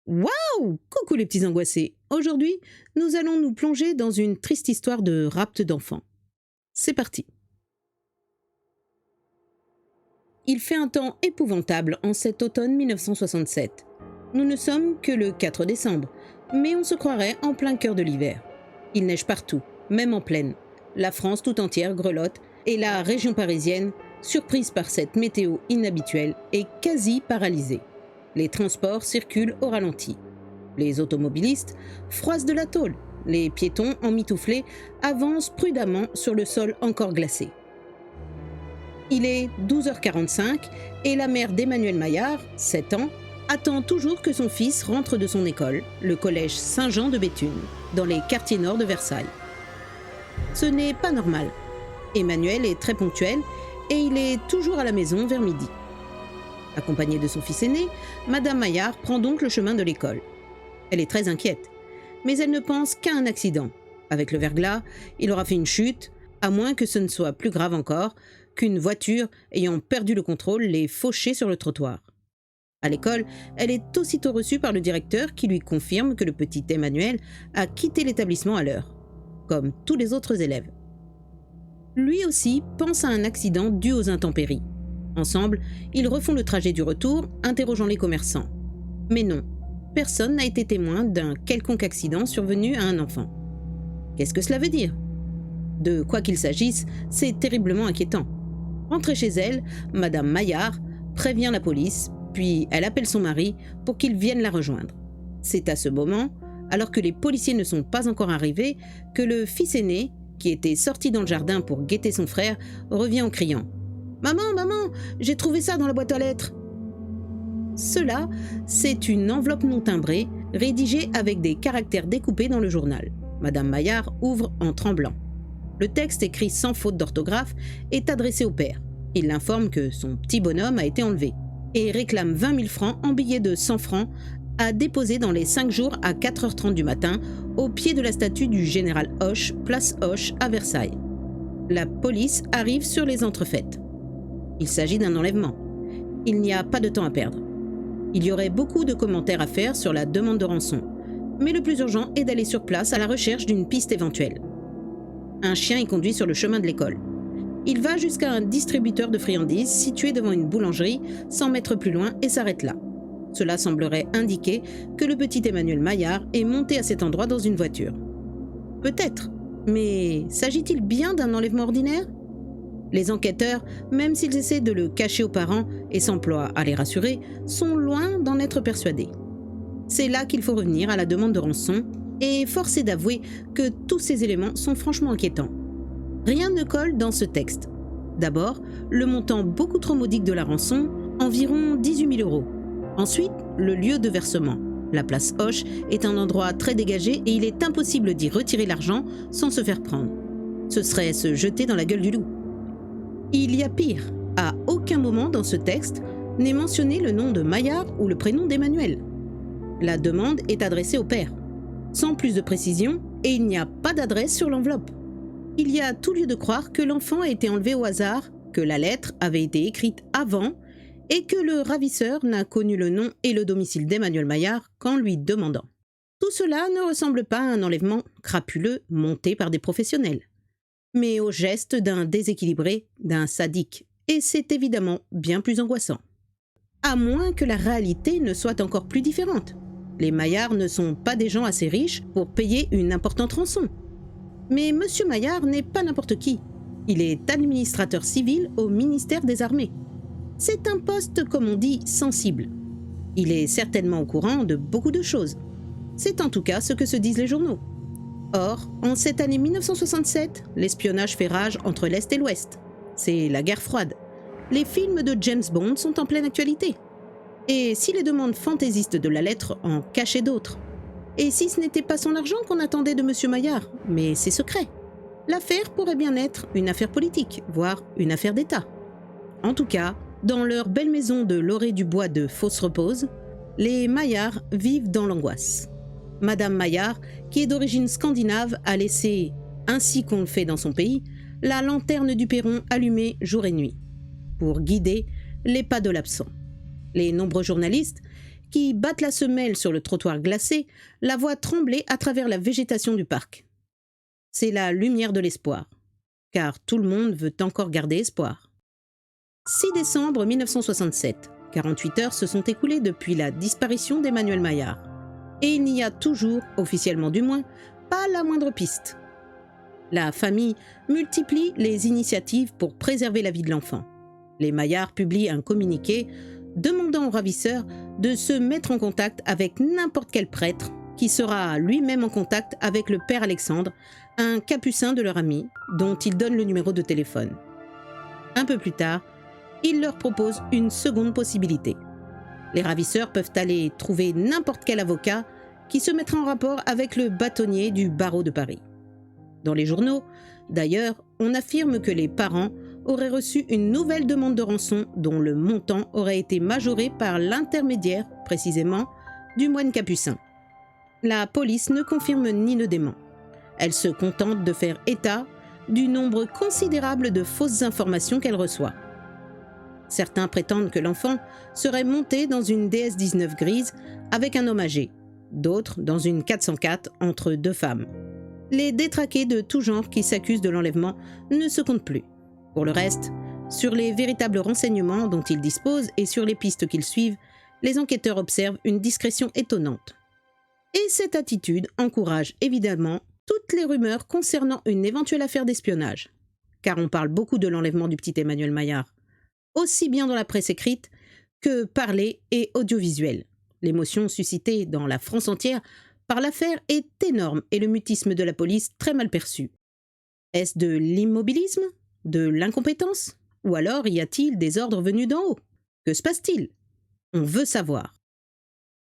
Waouh! Coucou les petits angoissés. Aujourd'hui, nous allons nous plonger dans une triste histoire de rapt d'enfants. C'est parti. Il fait un temps épouvantable en cet automne 1967. Nous ne sommes que le 4 décembre, mais on se croirait en plein cœur de l'hiver. Il neige partout, même en plaine. La France tout entière grelotte et la région parisienne, surprise par cette météo inhabituelle, est quasi paralysée. Les transports circulent au ralenti. Les automobilistes froissent de la tôle. Les piétons emmitouflés avancent prudemment sur le sol encore glacé. Il est 12h45 et la mère d'Emmanuel Maillard, 7 ans, attend toujours que son fils rentre de son école, le collège Saint-Jean de Béthune, dans les quartiers nord de Versailles. Ce n'est pas normal. Emmanuel est très ponctuel et il est toujours à la maison vers midi. Accompagnée de son fils aîné, Madame Maillard prend donc le chemin de l'école. Elle est très inquiète, mais elle ne pense qu'à un accident. Avec le verglas, il aura fait une chute, à moins que ce ne soit plus grave encore, qu'une voiture, ayant perdu le contrôle, l'ait fauché sur le trottoir. À l'école, elle est aussitôt reçue par le directeur qui lui confirme que le petit Emmanuel a quitté l'établissement à l'heure, comme tous les autres élèves. Lui aussi pense à un accident dû aux intempéries. Ensemble, ils refont le trajet du retour, interrogeant les commerçants. Mais non, personne n'a été témoin d'un quelconque accident survenu à un enfant. Qu'est-ce que cela veut dire ? De quoi qu'il s'agisse, c'est terriblement inquiétant. Rentrée chez elle, Madame Maillard prévient la police, puis elle appelle son mari pour qu'il vienne la rejoindre. C'est à ce moment, alors que les policiers ne sont pas encore arrivés, que le fils aîné, qui était sorti dans le jardin pour guetter son frère, revient en criant « Maman, maman, j'ai trouvé ça dans la boîte à lettres !» Cela, c'est une enveloppe non timbrée, rédigée avec des caractères découpés dans le journal. Madame Maillard ouvre en tremblant. Le texte, écrit sans faute d'orthographe, est adressé au père. Il l'informe que son petit bonhomme a été enlevé et réclame 20 000 francs en billets de 100 francs à déposer dans les 5 jours à 4h30 du matin au pied de la statue du général Hoche, place Hoche à Versailles. La police arrive sur les entrefaites. Il s'agit d'un enlèvement. Il n'y a pas de temps à perdre. Il y aurait beaucoup de commentaires à faire sur la demande de rançon, mais le plus urgent est d'aller sur place à la recherche d'une piste éventuelle. Un chien y conduit sur le chemin de l'école. Il va jusqu'à un distributeur de friandises situé devant une boulangerie 100 mètres plus loin et s'arrête là. Cela semblerait indiquer que le petit Emmanuel Maillard est monté à cet endroit dans une voiture. Peut-être, mais s'agit-il bien d'un enlèvement ordinaire ? Les enquêteurs, même s'ils essaient de le cacher aux parents et s'emploient à les rassurer, sont loin d'en être persuadés. C'est là qu'il faut revenir à la demande de rançon, et force est d'avouer que tous ces éléments sont franchement inquiétants. Rien ne colle dans ce texte. D'abord, le montant beaucoup trop modique de la rançon, environ 18 000 €. Ensuite, le lieu de versement. La place Hoche est un endroit très dégagé et il est impossible d'y retirer l'argent sans se faire prendre. Ce serait se jeter dans la gueule du loup. Il y a pire. À aucun moment dans ce texte n'est mentionné le nom de Maillard ou le prénom d'Emmanuel. La demande est adressée au père, sans plus de précision, et il n'y a pas d'adresse sur l'enveloppe. Il y a tout lieu de croire que l'enfant a été enlevé au hasard, que la lettre avait été écrite avant et que le ravisseur n'a connu le nom et le domicile d'Emmanuel Maillard qu'en lui demandant. Tout cela ne ressemble pas à un enlèvement crapuleux monté par des professionnels, mais au geste d'un déséquilibré, d'un sadique, et c'est évidemment bien plus angoissant. À moins que la réalité ne soit encore plus différente. Les Maillard ne sont pas des gens assez riches pour payer une importante rançon. Mais M. Maillard n'est pas n'importe qui. Il est administrateur civil au ministère des Armées. C'est un poste, comme on dit, sensible. Il est certainement au courant de beaucoup de choses. C'est en tout cas ce que se disent les journaux. Or, en cette année 1967, l'espionnage fait rage entre l'Est et l'Ouest. C'est la guerre froide. Les films de James Bond sont en pleine actualité. Et si les demandes fantaisistes de la lettre en cachaient d'autres ? Et si ce n'était pas son argent qu'on attendait de M. Maillard, mais ses secrets ? L'affaire pourrait bien être une affaire politique, voire une affaire d'État. En tout cas, dans leur belle maison de Lorée-du-Bois de Fausse-Repose, les Maillard vivent dans l'angoisse. Madame Maillard, qui est d'origine scandinave, a laissé, ainsi qu'on le fait dans son pays, la lanterne du perron allumée jour et nuit, pour guider les pas de l'absent. Les nombreux journalistes qui battent la semelle sur le trottoir glacé, la voient trembler à travers la végétation du parc. C'est la lumière de l'espoir, car tout le monde veut encore garder espoir. 6 décembre 1967, 48 heures se sont écoulées depuis la disparition d'Emmanuel Maillard. Et il n'y a toujours, officiellement du moins, pas la moindre piste. La famille multiplie les initiatives pour préserver la vie de l'enfant. Les Maillard publient un communiqué demandant aux ravisseurs de se mettre en contact avec n'importe quel prêtre qui sera lui-même en contact avec le père Alexandre, un capucin de leur ami, dont il donne le numéro de téléphone. Un peu plus tard, il leur propose une seconde possibilité. Les ravisseurs peuvent aller trouver n'importe quel avocat qui se mettra en rapport avec le bâtonnier du barreau de Paris. Dans les journaux, d'ailleurs, on affirme que les parents auraient reçu une nouvelle demande de rançon dont le montant aurait été majoré par l'intermédiaire, précisément, du moine capucin. La police ne confirme ni ne dément. Elle se contente de faire état du nombre considérable de fausses informations qu'elle reçoit. Certains prétendent que l'enfant serait monté dans une DS-19 grise avec un homme âgé, d'autres dans une 404 entre deux femmes. Les détraqués de tout genre qui s'accusent de l'enlèvement ne se comptent plus. Pour le reste, sur les véritables renseignements dont ils disposent et sur les pistes qu'ils suivent, les enquêteurs observent une discrétion étonnante. Et cette attitude encourage évidemment toutes les rumeurs concernant une éventuelle affaire d'espionnage. Car on parle beaucoup de l'enlèvement du petit Emmanuel Maillard, aussi bien dans la presse écrite que parlée et audiovisuelle. L'émotion suscitée dans la France entière par l'affaire est énorme et le mutisme de la police très mal perçu. Est-ce de l'immobilisme? De l'incompétence? Ou alors y a-t-il des ordres venus d'en haut? Que se passe-t-il? On veut savoir.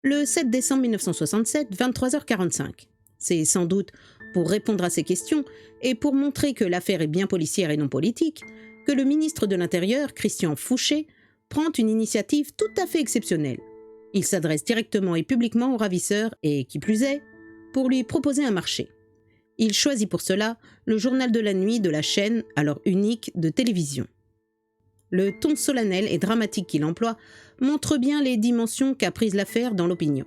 Le 7 décembre 1967, 23h45. C'est sans doute pour répondre à ces questions et pour montrer que l'affaire est bien policière et non politique que le ministre de l'Intérieur, Christian Fouché, prend une initiative tout à fait exceptionnelle. Il s'adresse directement et publiquement aux ravisseurs et, qui plus est, pour lui proposer un marché. Il choisit pour cela le journal de la nuit de la chaîne, alors unique, de télévision. Le ton solennel et dramatique qu'il emploie montre bien les dimensions qu'a prises l'affaire dans l'opinion.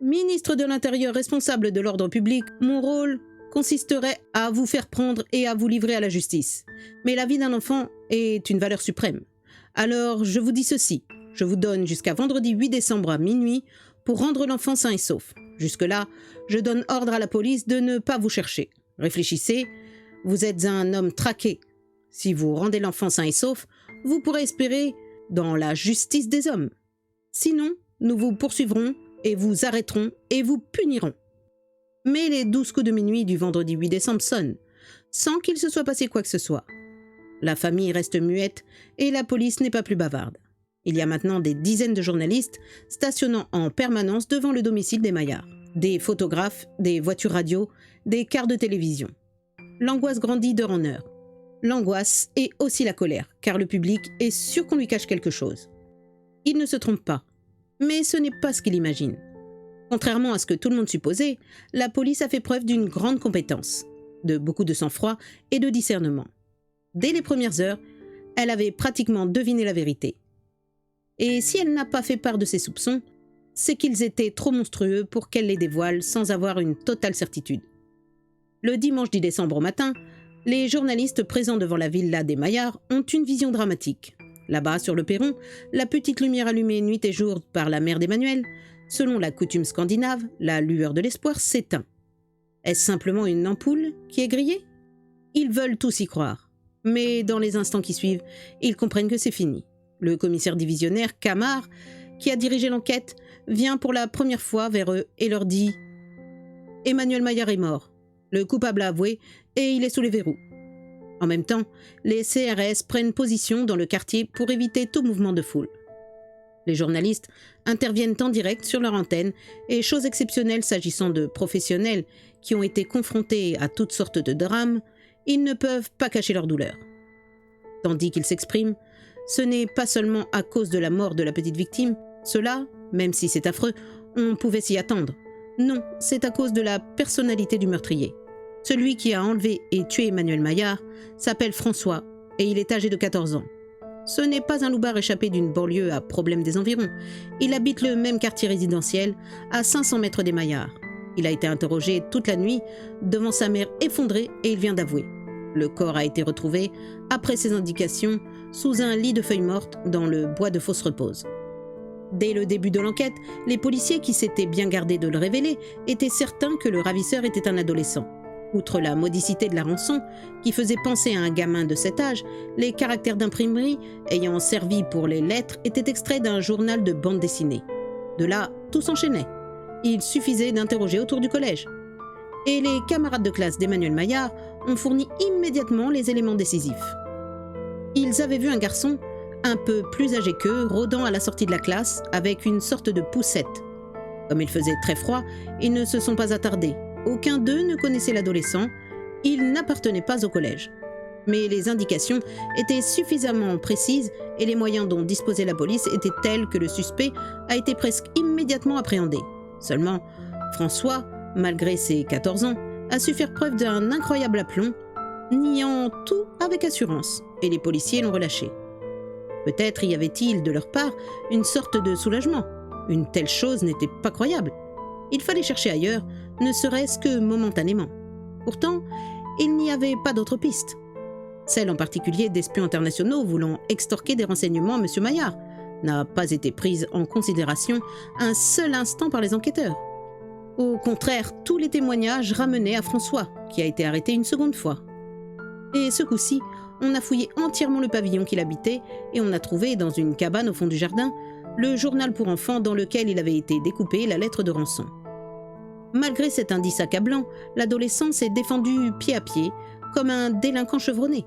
Ministre de l'Intérieur responsable de l'ordre public, mon rôle consisterait à vous faire prendre et à vous livrer à la justice. Mais la vie d'un enfant est une valeur suprême. Alors je vous dis ceci, je vous donne jusqu'à vendredi 8 décembre à minuit pour rendre l'enfant sain et sauf. Jusque-là, je donne ordre à la police de ne pas vous chercher. Réfléchissez, vous êtes un homme traqué. Si vous rendez l'enfant sain et sauf, vous pourrez espérer dans la justice des hommes. Sinon, nous vous poursuivrons et vous arrêterons et vous punirons. Mais les 12 coups de minuit du vendredi 8 décembre sonnent, sans qu'il se soit passé quoi que ce soit. La famille reste muette et la police n'est pas plus bavarde. Il y a maintenant des dizaines de journalistes stationnant en permanence devant le domicile des Maillard. Des photographes, des voitures radio, des cars de télévision. L'angoisse grandit d'heure en heure. L'angoisse et aussi la colère, car le public est sûr qu'on lui cache quelque chose. Il ne se trompe pas, mais ce n'est pas ce qu'il imagine. Contrairement à ce que tout le monde supposait, la police a fait preuve d'une grande compétence, de beaucoup de sang-froid et de discernement. Dès les premières heures, elle avait pratiquement deviné la vérité. Et si elle n'a pas fait part de ses soupçons, c'est qu'ils étaient trop monstrueux pour qu'elle les dévoile sans avoir une totale certitude. Le dimanche 10 décembre au matin, les journalistes présents devant la villa des Maillard ont une vision dramatique. Là-bas, sur le perron, la petite lumière allumée nuit et jour par la mère d'Emmanuel, selon la coutume scandinave, la lueur de l'espoir s'éteint. Est-ce simplement une ampoule qui est grillée? Ils veulent tous y croire. Mais dans les instants qui suivent, ils comprennent que c'est fini. Le commissaire divisionnaire, Camard, qui a dirigé l'enquête, vient pour la première fois vers eux et leur dit « Emmanuel Maillard est mort. Le coupable a avoué et il est sous les verrous. » En même temps, les CRS prennent position dans le quartier pour éviter tout mouvement de foule. Les journalistes interviennent en direct sur leur antenne et, chose exceptionnelle s'agissant de professionnels qui ont été confrontés à toutes sortes de drames, ils ne peuvent pas cacher leur douleur. Tandis qu'ils s'expriment, ce n'est pas seulement à cause de la mort de la petite victime, cela, même si c'est affreux, on pouvait s'y attendre. Non, c'est à cause de la personnalité du meurtrier. Celui qui a enlevé et tué Emmanuel Maillard s'appelle François et il est âgé de 14 ans. Ce n'est pas un loupard échappé d'une banlieue à problème des environs. Il habite le même quartier résidentiel, à 500 mètres des Maillards. Il a été interrogé toute la nuit devant sa mère effondrée et il vient d'avouer. Le corps a été retrouvé, après ses indications, sous un lit de feuilles mortes dans le bois de Fausse-Repose. Dès le début de l'enquête, les policiers qui s'étaient bien gardés de le révéler étaient certains que le ravisseur était un adolescent. Outre la modicité de la rançon, qui faisait penser à un gamin de cet âge, les caractères d'imprimerie ayant servi pour les lettres étaient extraits d'un journal de bande dessinée. De là, tout s'enchaînait. Il suffisait d'interroger autour du collège. Et les camarades de classe d'Emmanuel Maillard ont fourni immédiatement les éléments décisifs. Ils avaient vu un garçon, un peu plus âgé qu'eux, rôdant à la sortie de la classe avec une sorte de poussette. Comme il faisait très froid, ils ne se sont pas attardés. Aucun d'eux ne connaissait l'adolescent, il n'appartenait pas au collège. Mais les indications étaient suffisamment précises et les moyens dont disposait la police étaient tels que le suspect a été presque immédiatement appréhendé. Seulement, François, malgré ses 14 ans, a su faire preuve d'un incroyable aplomb, niant tout avec assurance, et les policiers l'ont relâché. Peut-être y avait-il, de leur part, une sorte de soulagement. Une telle chose n'était pas croyable. Il fallait chercher ailleurs, ne serait-ce que momentanément. Pourtant, il n'y avait pas d'autre piste. Celle en particulier d'espions internationaux voulant extorquer des renseignements à M. Maillard n'a pas été prise en considération un seul instant par les enquêteurs. Au contraire, tous les témoignages ramenaient à François, qui a été arrêté une seconde fois. Et ce coup-ci, on a fouillé entièrement le pavillon qu'il habitait et on a trouvé, dans une cabane au fond du jardin, le journal pour enfants dans lequel il avait été découpé la lettre de rançon. Malgré cet indice accablant, l'adolescent s'est défendu pied à pied, comme un délinquant chevronné.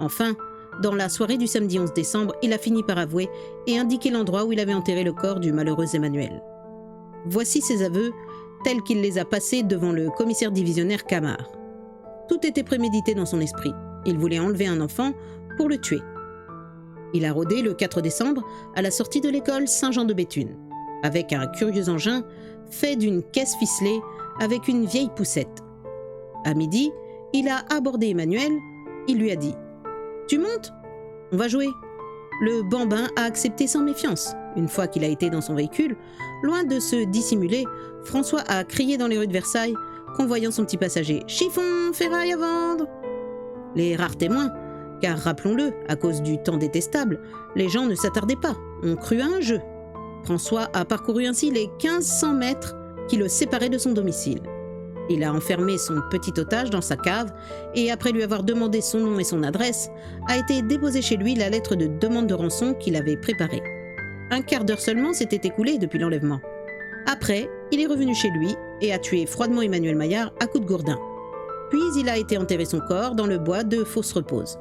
Enfin, dans la soirée du samedi 11 décembre, il a fini par avouer et indiquer l'endroit où il avait enterré le corps du malheureux Emmanuel. Voici ses aveux, tels qu'il les a passés devant le commissaire divisionnaire Camard. Tout était prémédité dans son esprit. Il voulait enlever un enfant pour le tuer. Il a rôdé le 4 décembre à la sortie de l'école Saint-Jean de Béthune, avec un curieux engin fait d'une caisse ficelée avec une vieille poussette. À midi, il a abordé Emmanuel. Il lui a dit « Tu montes ? On va jouer !» Le bambin a accepté sans méfiance. Une fois qu'il a été dans son véhicule, loin de se dissimuler, François a crié dans les rues de Versailles, convoyant son petit passager « Chiffon, ferraille à vendre !» Les rares témoins, car rappelons-le, à cause du temps détestable, les gens ne s'attardaient pas, ont cru à un jeu. François a parcouru ainsi les 1500 mètres qui le séparaient de son domicile. Il a enfermé son petit otage dans sa cave et, après lui avoir demandé son nom et son adresse, a été déposé chez lui la lettre de demande de rançon qu'il avait préparée. Un quart d'heure seulement s'était écoulé depuis l'enlèvement. Après, il est revenu chez lui et a tué froidement Emmanuel Maillard à coups de gourdin. Puis il a été enterré son corps dans le bois de Fausse-Repose.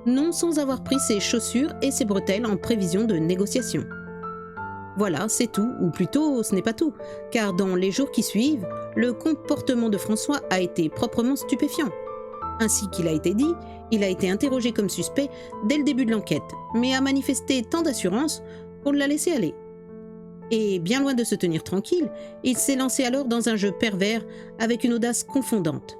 Non sans avoir pris ses chaussures et ses bretelles en prévision de négociation. Voilà, c'est tout, ou plutôt ce n'est pas tout, car dans les jours qui suivent, le comportement de François a été proprement stupéfiant. Ainsi qu'il a été dit, il a été interrogé comme suspect dès le début de l'enquête, mais a manifesté tant d'assurance qu'on l'a laissé aller. Et bien loin de se tenir tranquille, il s'est lancé alors dans un jeu pervers avec une audace confondante.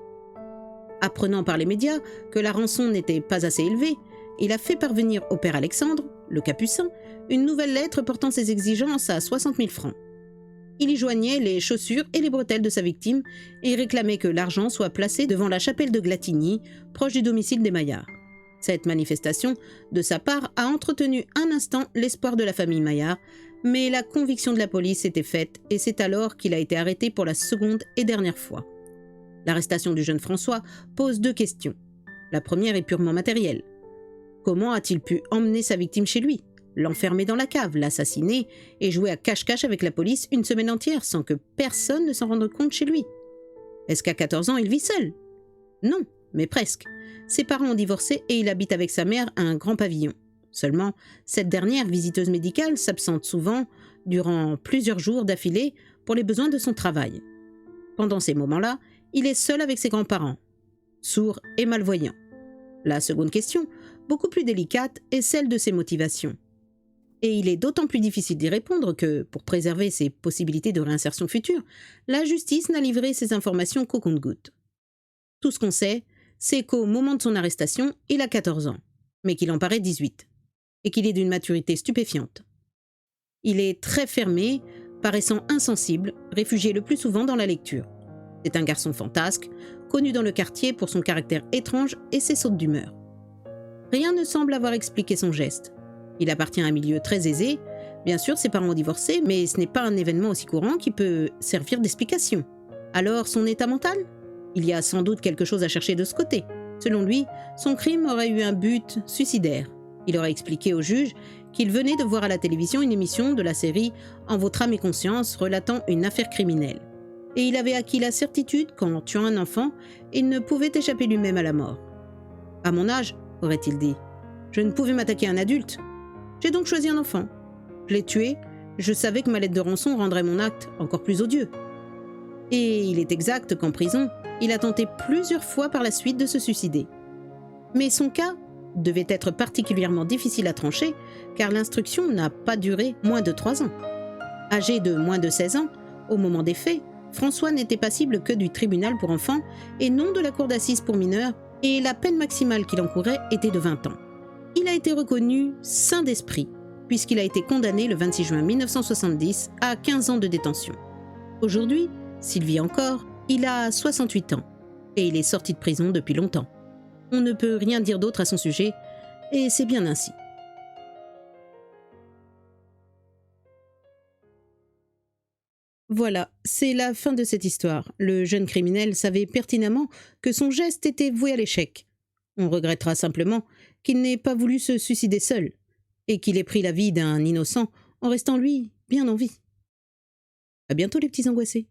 Apprenant par les médias que la rançon n'était pas assez élevée, il a fait parvenir au père Alexandre, le capucin, une nouvelle lettre portant ses exigences à 60 000 francs. Il y joignait les chaussures et les bretelles de sa victime et réclamait que l'argent soit placé devant la chapelle de Glatigny, proche du domicile des Maillards. Cette manifestation, de sa part, a entretenu un instant l'espoir de la famille Maillard, mais la conviction de la police était faite et c'est alors qu'il a été arrêté pour la seconde et dernière fois. L'arrestation du jeune François pose deux questions. La première est purement matérielle. Comment a-t-il pu emmener sa victime chez lui, l'enfermer dans la cave, l'assassiner et jouer à cache-cache avec la police une semaine entière sans que personne ne s'en rende compte chez lui? Est-ce qu'à 14 ans, il vit seul? Non, mais presque. Ses parents ont divorcé et il habite avec sa mère à un grand pavillon. Seulement, cette dernière, visiteuse médicale, s'absente souvent durant plusieurs jours d'affilée pour les besoins de son travail. Pendant ces moments-là, il est seul avec ses grands-parents, sourds et malvoyants. La seconde question, beaucoup plus délicate, est celle de ses motivations. Et il est d'autant plus difficile d'y répondre que, pour préserver ses possibilités de réinsertion future, la justice n'a livré ces informations qu'au compte-gouttes. Tout ce qu'on sait, c'est qu'au moment de son arrestation, il a 14 ans, mais qu'il en paraît 18. et qu'il est d'une maturité stupéfiante. Il est très fermé, paraissant insensible, réfugié le plus souvent dans la lecture. C'est un garçon fantasque, connu dans le quartier pour son caractère étrange et ses sautes d'humeur. Rien ne semble avoir expliqué son geste. Il appartient à un milieu très aisé. Bien sûr, ses parents ont divorcé, mais ce n'est pas un événement aussi courant qui peut servir d'explication. Alors, son état mental ? Il y a sans doute quelque chose à chercher de ce côté. Selon lui, son crime aurait eu un but suicidaire. Il aurait expliqué au juge qu'il venait de voir à la télévision une émission de la série « En votre âme et conscience » relatant une affaire criminelle. Et il avait acquis la certitude qu'en tuant un enfant, il ne pouvait échapper lui-même à la mort. « À mon âge, aurait-il dit, je ne pouvais m'attaquer à un adulte. J'ai donc choisi un enfant. Je l'ai tué, je savais que ma lettre de rançon rendrait mon acte encore plus odieux. » Et il est exact qu'en prison, il a tenté plusieurs fois par la suite de se suicider. Mais son cas devait être particulièrement difficile à trancher, car l'instruction n'a pas duré moins de 3 ans. Âgé de moins de 16 ans, au moment des faits, François n'était passible que du tribunal pour enfants et non de la cour d'assises pour mineurs, et la peine maximale qu'il encourait était de 20 ans. Il a été reconnu sain d'esprit, puisqu'il a été condamné le 26 juin 1970 à 15 ans de détention. Aujourd'hui, s'il vit encore, il a 68 ans, et il est sorti de prison depuis longtemps. On ne peut rien dire d'autre à son sujet, et c'est bien ainsi. Voilà, c'est la fin de cette histoire. Le jeune criminel savait pertinemment que son geste était voué à l'échec. On regrettera simplement qu'il n'ait pas voulu se suicider seul, et qu'il ait pris la vie d'un innocent en restant lui bien en vie. À bientôt les petits angoissés.